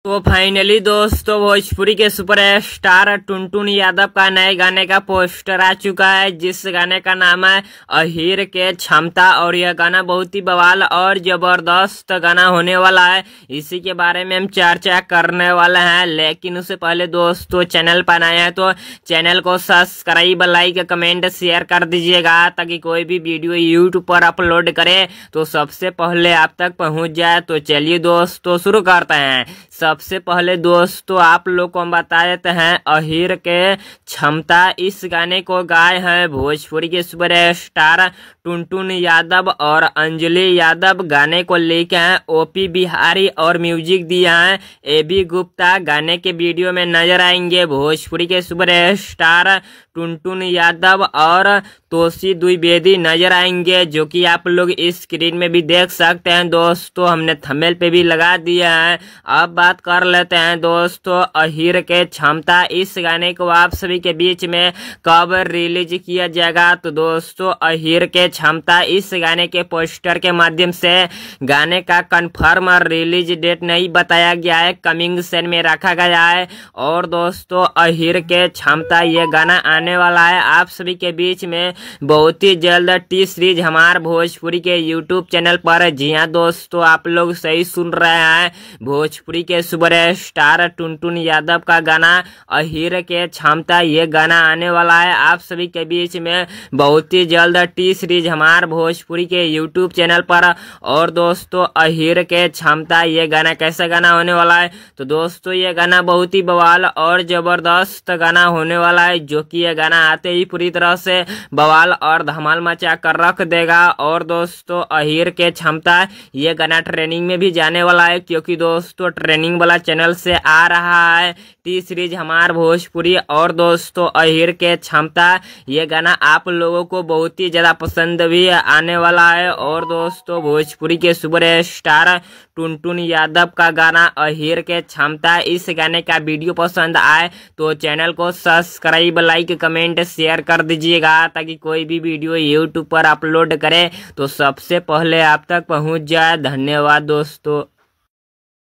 तो फाइनली दोस्तों भोजपुरी के सुपर स्टार टुनटुन यादव का नए गाने का पोस्टर आ चुका है, जिस गाने का नाम है अहीर के क्षमता। और यह गाना बहुत ही बवाल और जबरदस्त गाना होने वाला है। इसी के बारे में हम चर्चा करने वाले हैं, लेकिन उससे पहले दोस्तों चैनल पर आए हैं तो चैनल को सब्सक्राइब, लाइक, कमेंट, शेयर कर दीजिएगा, ताकि कोई भी वीडियो यूट्यूब पर अपलोड करे तो सबसे पहले आप तक पहुंच जाए। तो चलिए दोस्तों शुरू करते हैं। सबसे पहले दोस्तों आप लोग को हम बता देते हैं अहीर के क्षमता। इस गाने को गाए हैं भोजपुरी के सुपर स्टार टुनटुन यादव और अंजलि यादव। गाने को लिखे हैं ओपी बिहारी और म्यूजिक दिया है एबी गुप्ता। गाने के वीडियो में नजर आएंगे भोजपुरी के सुपर स्टार टुनटुन यादव और तोशी द्विवेदी नजर आएंगे, जो कि आप लोग इस स्क्रीन में भी देख सकते हैं। दोस्तों हमने थंबनेल पे भी लगा दिया है। अब बात कर लेते हैं दोस्तों अहीर के क्षमता। इस गाने को आप सभी के बीच में कब रिलीज किया जाएगा? तो दोस्तों अहीर के क्षमता इस गाने के पोस्टर के माध्यम से गाने का कंफर्म रिलीज डेट नहीं बताया गया है, कमिंग सून में रखा गया है। और दोस्तों अहीर के क्षमता ये गाना आने वाला है आप सभी के बीच में बहुत ही जल्द टी सीरीज हमारे भोजपुरी के यूट्यूब चैनल पर। जी हाँ दोस्तों आप लोग सही सुन रहे हैं, भोजपुरी के सुपर स्टार टुनटुन यादव का गाना अहीर के क्षमता ये गाना आने वाला है आप सभी के बीच में बहुत ही जल्द टी सीरीज हमारे भोजपुरी के यूट्यूब चैनल पर। और दोस्तों अहीर के क्षमता ये गाना कैसा गाना होने वाला है? तो दोस्तों ये गाना बहुत ही बवाल और जबरदस्त गाना होने वाला है, जो कि ये गाना आते ही पूरी तरह से बवाल और धमाल मचा कर रख देगा। और दोस्तों अहीर के क्षमता ये गाना ट्रेनिंग में भी जाने वाला है, क्योंकि दोस्तों ट्रेनिंग वाला चैनल से आ रहा है टी सीरीज हमार भोजपुरी। और दोस्तों अहीर के क्षमता ये गाना आप लोगों को बहुत ही ज्यादा पसंद भी आने वाला है। और दोस्तों भोजपुरी के सुपर स्टार टुनटुन यादव का गाना अहीर के क्षमता, इस गाने का वीडियो पसंद आए तो चैनल को सब्सक्राइब, लाइक, कमेंट, शेयर कर दीजिएगा, ताकि कोई भी वीडियो यूट्यूब पर अपलोड करे तो सबसे पहले आप तक पहुंच जाए। धन्यवाद दोस्तों।